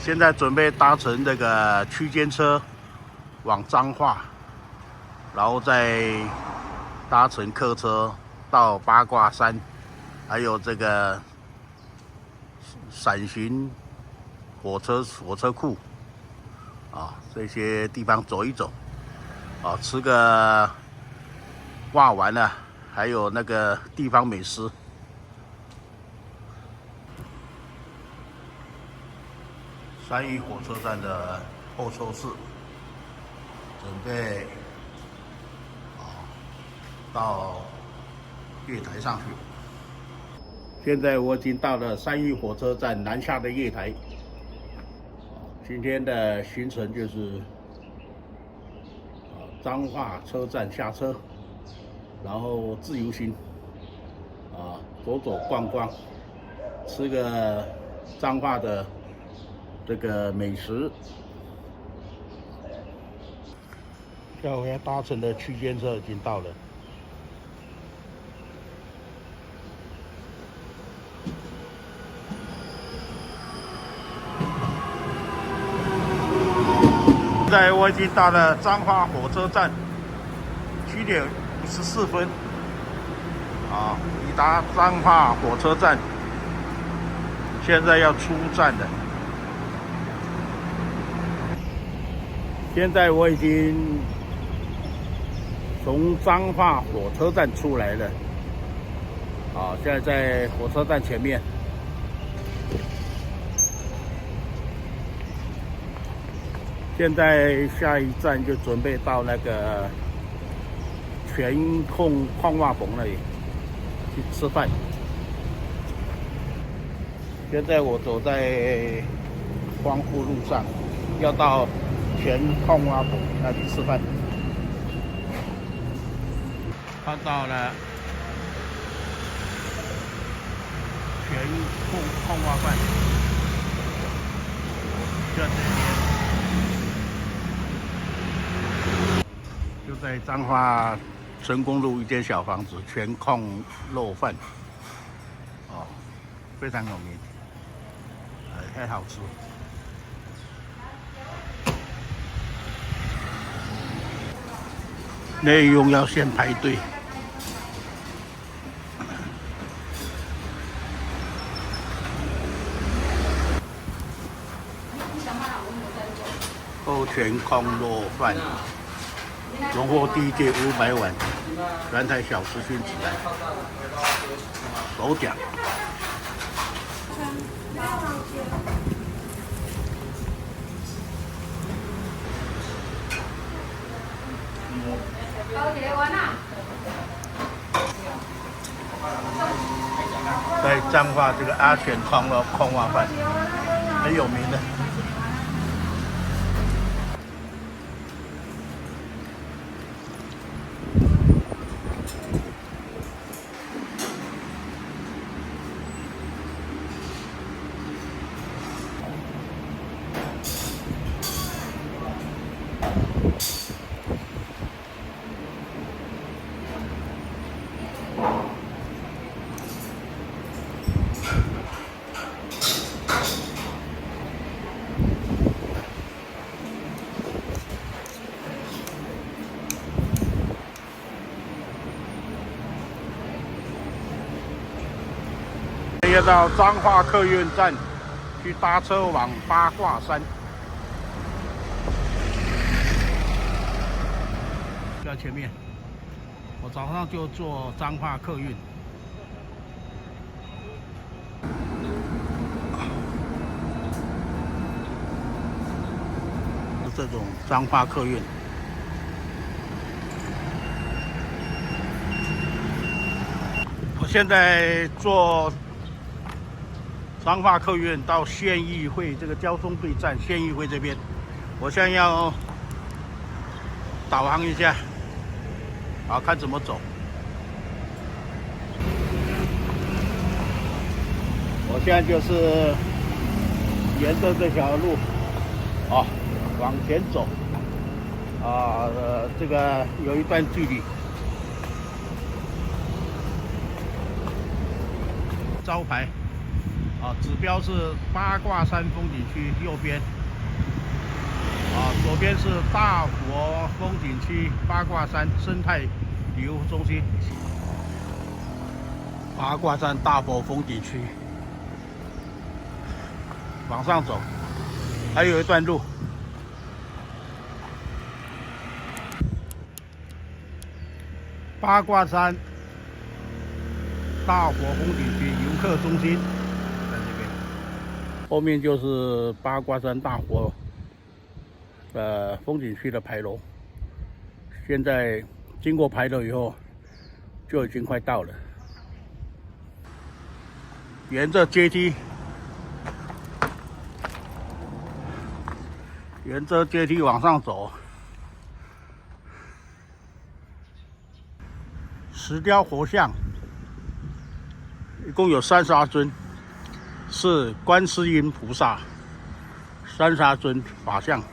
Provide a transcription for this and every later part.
现在准备搭乘这个区间车往彰化，然后再搭乘客车到八卦山，还有这个伞形火车库啊，这些地方走一走啊，吃个蛙丸啊，还有那个地方美食。三义火车站的候车室，准备到月台上去。现在我已经到了三义火车站南下的月台。今天的行程就是彰化车站下车，然后自由行走走逛逛，吃个彰化的这个美食。下回要搭乘的区间车已经到了。现在我已经到了彰化火车站，7点54分，抵达彰化火车站，现在要出站了。现在我已经从彰化火车站出来了，现在在火车站前面。现在下一站就准备到那个全控矿瓦棚那里去吃饭。现在我走在光复路上，要到全矿瓦棚那里吃饭。看到了全控矿瓦饭，就在这边。就在彰化成功路一间小房子，全控肉饭，非常有名，太好吃。内用要先排队。厚全控肉饭。荣获第一届500碗南台小吃君子兰首奖。在彰化这个阿全矿瓦饭很有名的。要到彰化客运站去搭车往八卦山，就在前面。我早上就坐彰化客运，这种彰化客运。我现在坐彰化客运到县议会这个交通队站，县议会这边，我现在要导航一下，看怎么走。我现在就是沿着这条路往前走，这个有一段距离。招牌指标是八卦山风景区右边，左边是大佛风景区八卦山生态旅游中心。八卦山大佛风景区，往上走，还有一段路。八卦山大佛风景区游客中心在这边，后面就是八卦山大佛风景区的牌楼。现在经过牌楼以后，就已经快到了。沿着阶梯，往上走。石雕佛像一共有32尊，是观世音菩萨32尊法像。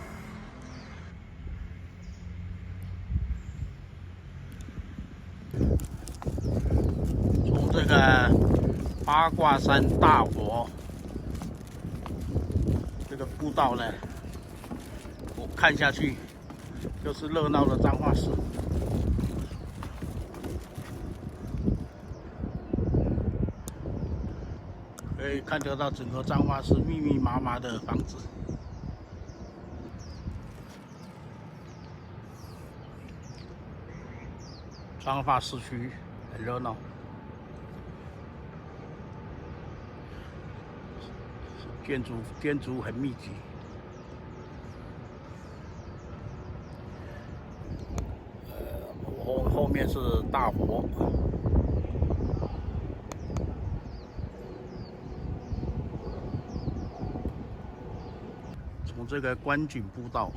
从这个八卦山大佛这个步道呢，我看下去就是热闹的彰化市。可以看得到整个彰化市密密麻麻的房子。彰化市区很热闹，建筑很密集。后面是大佛。从这个观景步道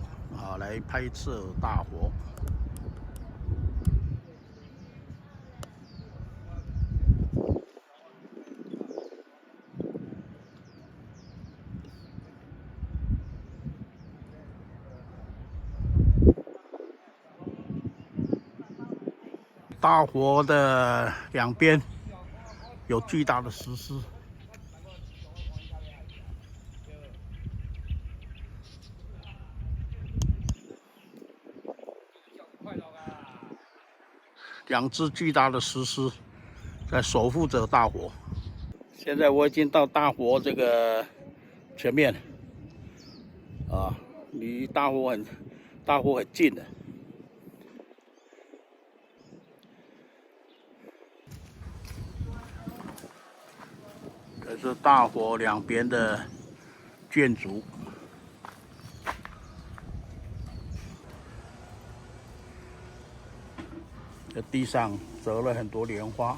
来拍摄大佛。大佛的两边有巨大的石狮。2只巨大的石狮在守护着大佛。现在我已经到大佛这个前面离大佛很近的。这是大佛两边的建筑。这地上折了很多莲花。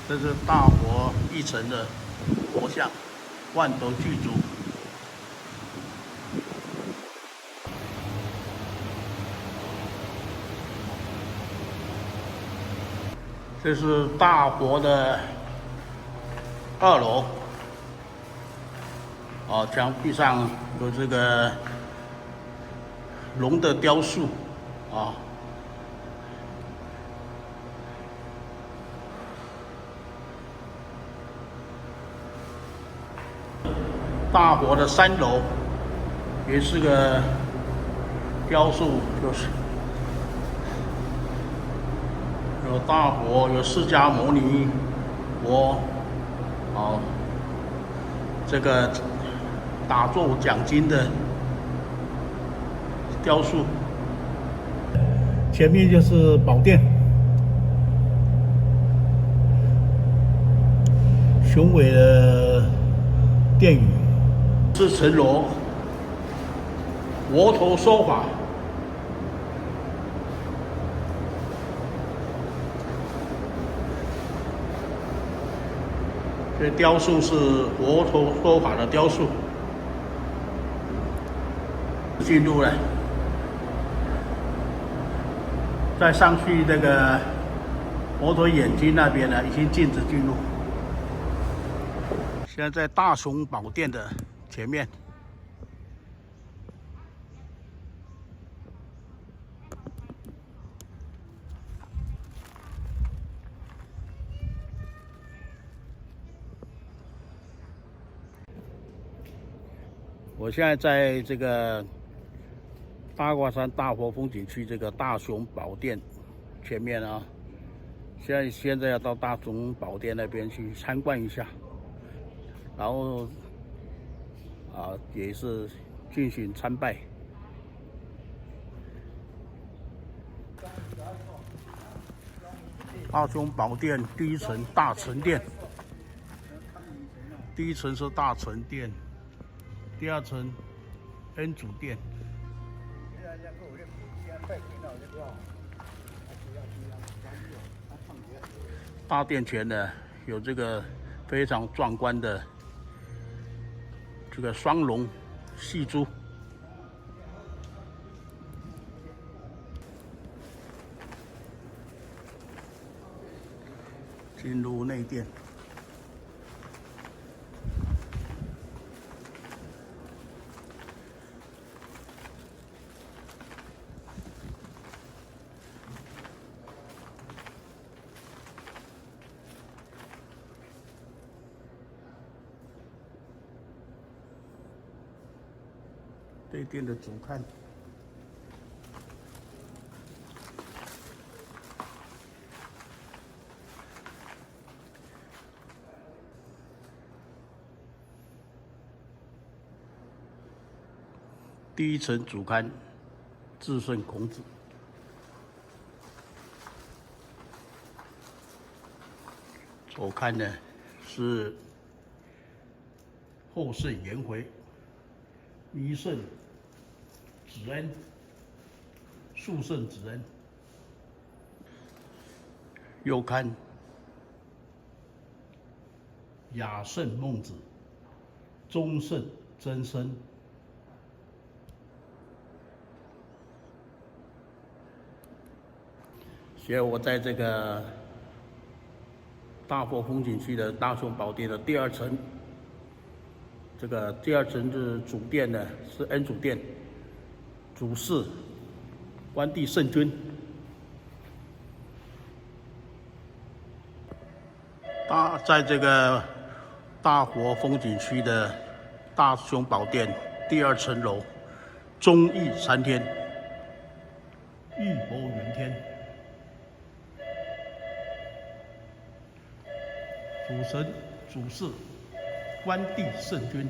这是大佛一层的佛像，万头具足。这是大佛的2楼，墙壁上有这个龙的雕塑，大佛的3楼也是个雕塑，就是有大佛，有释迦牟尼佛，这个打坐讲经的雕塑。前面就是宝殿，雄伟的殿宇。是层楼，佛头说法。这雕塑是佛陀说法的雕塑。进入了，再上去那个佛陀眼睛那边呢，已经禁止进入。现在在大雄宝殿的前面。我现在在这个八卦山大佛风景区这个大雄宝殿前面啊，现在要到大雄宝殿那边去参观一下，然后也是进行参拜。大雄宝殿第一层大成殿，第一层是大成殿，第二层恩主殿。大殿前呢有这个非常壮观的这个双龙戏珠。进入内殿。内殿的主龛。第一层主龛，至圣孔子。左龛呢是后圣颜回、弥圣子恩、肃圣子恩。右龛雅圣孟子、中圣曾参。现在我在这个大佛风景区的大雄宝殿的第二层，这个第二层是主殿呢，是恩主殿，主事关帝圣君。在这个大佛风景区的大雄宝殿第二层楼，忠义参天，玉佛云天。主神主事关帝圣君。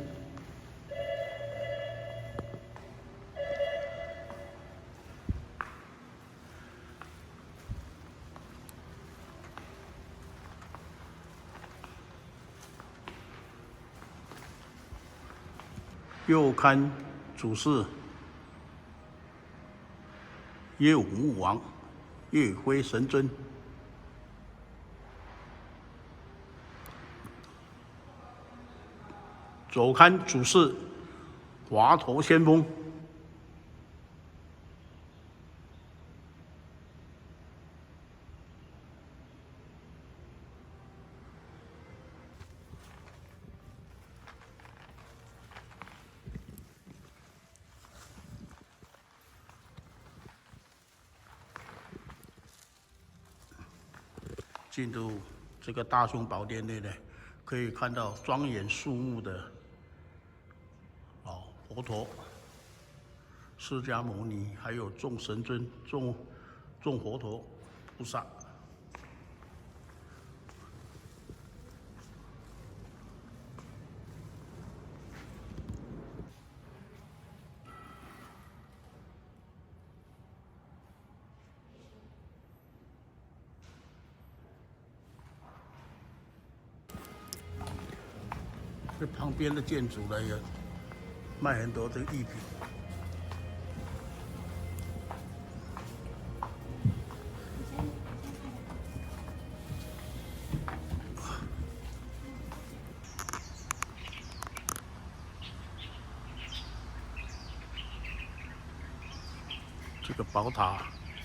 右龛主事耶武穆王、月辉神尊。左龛主事华佗先锋。进入这个大雄宝殿内呢，可以看到庄严肃穆的佛陀、释迦牟尼，还有众神尊、众佛陀菩萨。这旁边的建筑呢，也卖很多这个艺品。这个宝塔，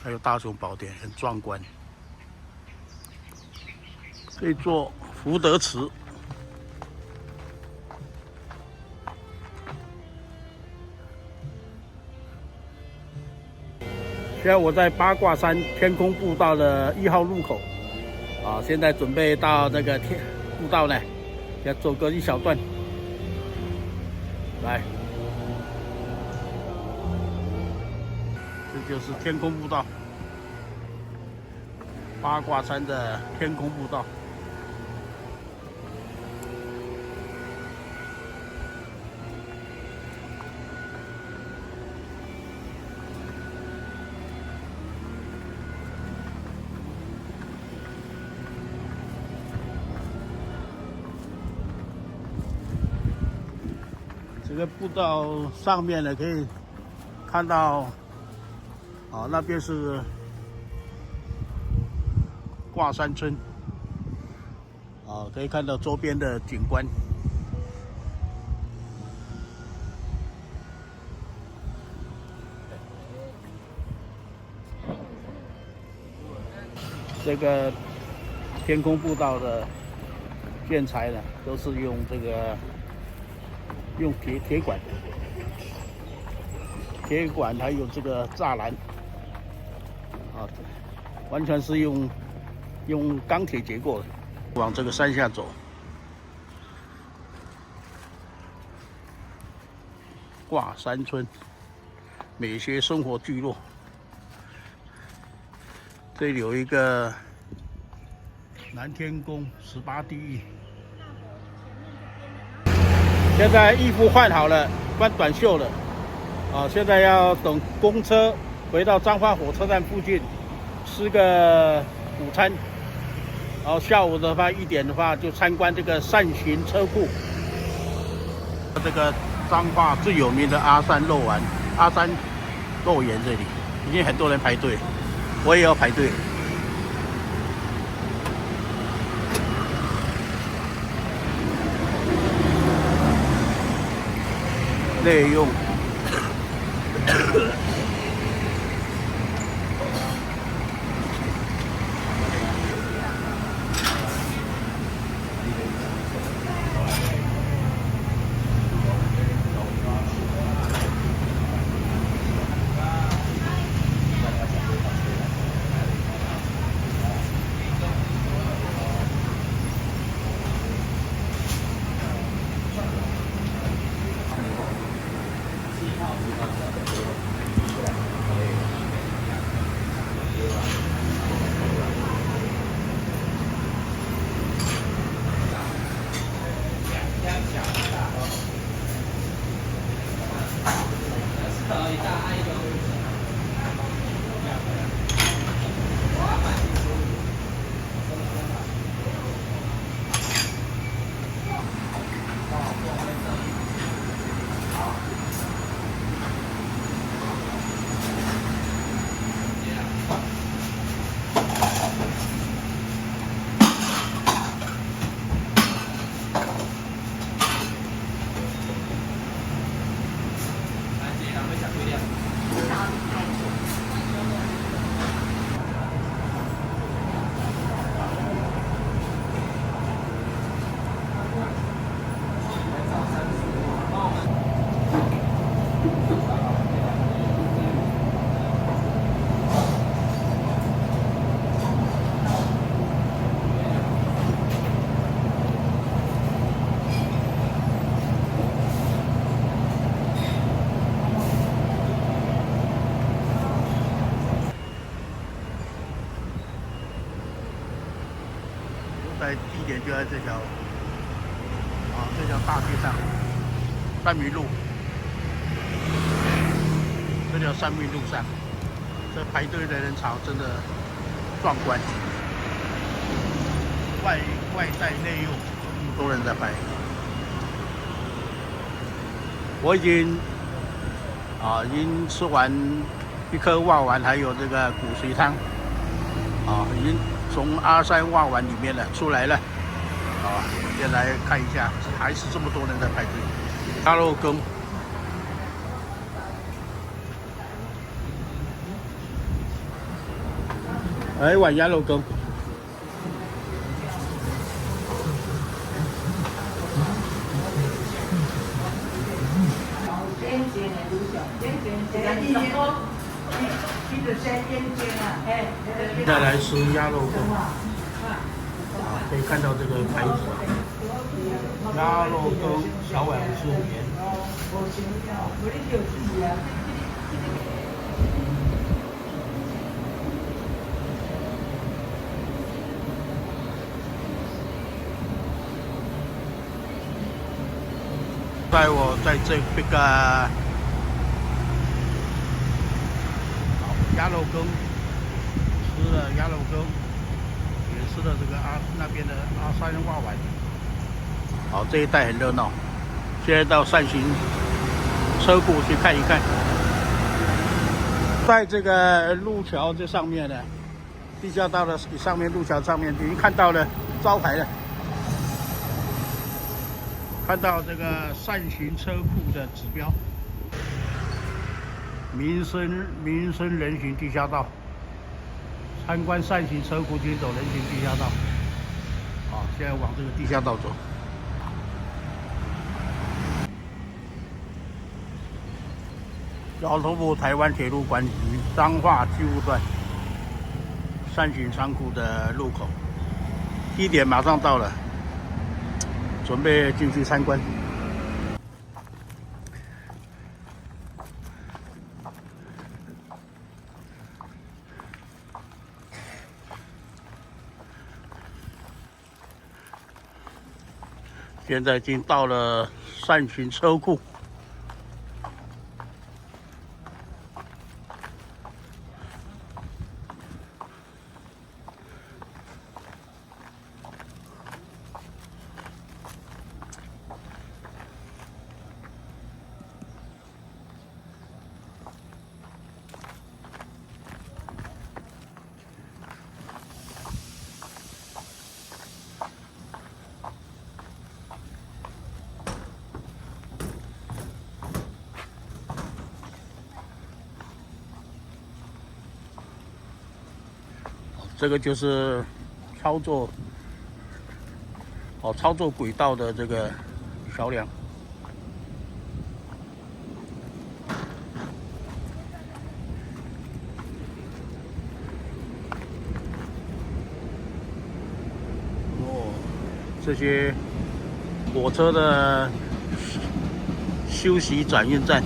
还有大雄宝殿，很壮观。这座福德祠，现在我在八卦山天空步道的1号入口，现在准备到那个步道呢，要走个一小段，来，这就是天空步道，八卦山的天空步道。这个步道上面呢，可以看到，那边是挂山村，可以看到周边的景观。这个天空步道的建材呢，都是用铁管还有这个栅栏，完全是用钢铁结构的。往这个山下走，挂山村美学生活聚落，这里有一个南天宫18地狱。现在衣服换好了，换短袖了，现在要等公车回到彰化火车站附近吃个午餐，然后下午的话1点的话就参观这个善行车库。这个彰化最有名的阿三肉圆这里已经很多人排队，我也要排队。内用。在地点就在这条大街上，三民路，这条三民路上，这排队的人潮真的壮观，外带内用，这么多人在排。我已经吃完一颗蛙丸，还有这个骨髓汤，已经从阿三蛙丸里面出来了，先来看一下，还是这么多人在排队。鸭肉羹，来一碗鸭肉羹。再来吃鸭肉羹，可以看到这个牌子，鸭肉羹小碗55元。带我在这个鸭肉羹吃了鸭肉羹，也吃了这个那边的阿三花丸。好，这一带很热闹。现在到善行车库去看一看，在这个路桥这上面呢，地下道的上面路桥上面已经看到了招牌了。看到这个善行车库的指标，民生人行地下道，参观善行车库请走人行地下道。好，现在往这个地下道走。交通部台湾铁路管理局彰化机务段善行仓库的入口，1点马上到了。准备进去参观。现在已经到了善行车库。这个就是操作轨道的这个桥梁。哦，这些火车的休息转运站。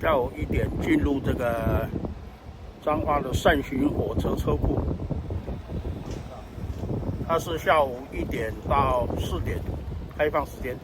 下午1点进入这个彰化的善行火车车库，它是下午1点到4点开放时间。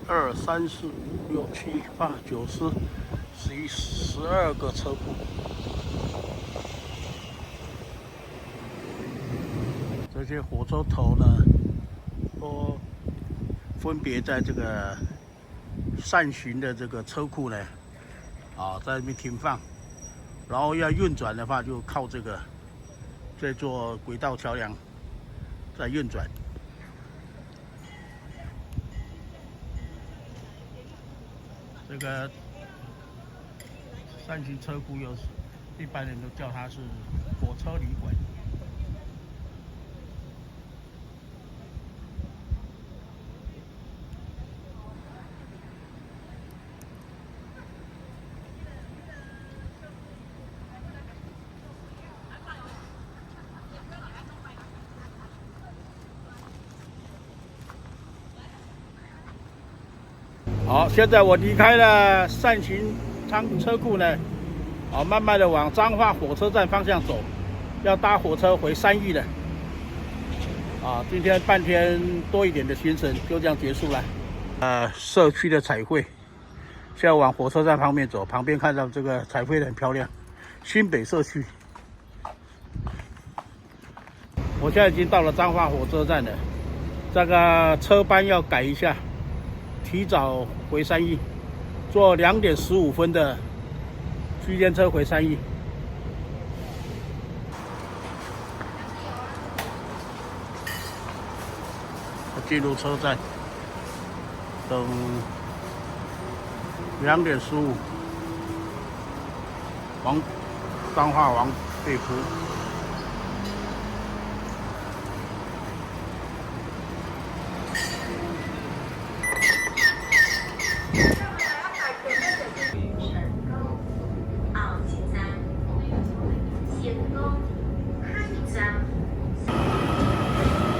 1、2、3、4、5、6、7、8、9、10、11、12个车库。这些火车头呢，都分别在这个善行的这个车库呢，在那边停放。然后要运转的话，就靠这座轨道桥梁在运转。这个善行车库有一般人都叫它是火车旅馆。好，现在我离开了善行仓车库呢，慢慢的往彰化火车站方向走，要搭火车回三义了。今天半天多一点的行程就这样结束了。社区的彩绘，现在往火车站方面走，旁边看到这个彩绘很漂亮，新北社区。我现在已经到了彰化火车站了，这个车班要改一下。提早回三义，坐2点15分的区间车回三义。进入车站，等2点15，彰化往北埔。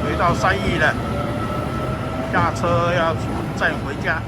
回到三义了，下车要再回家。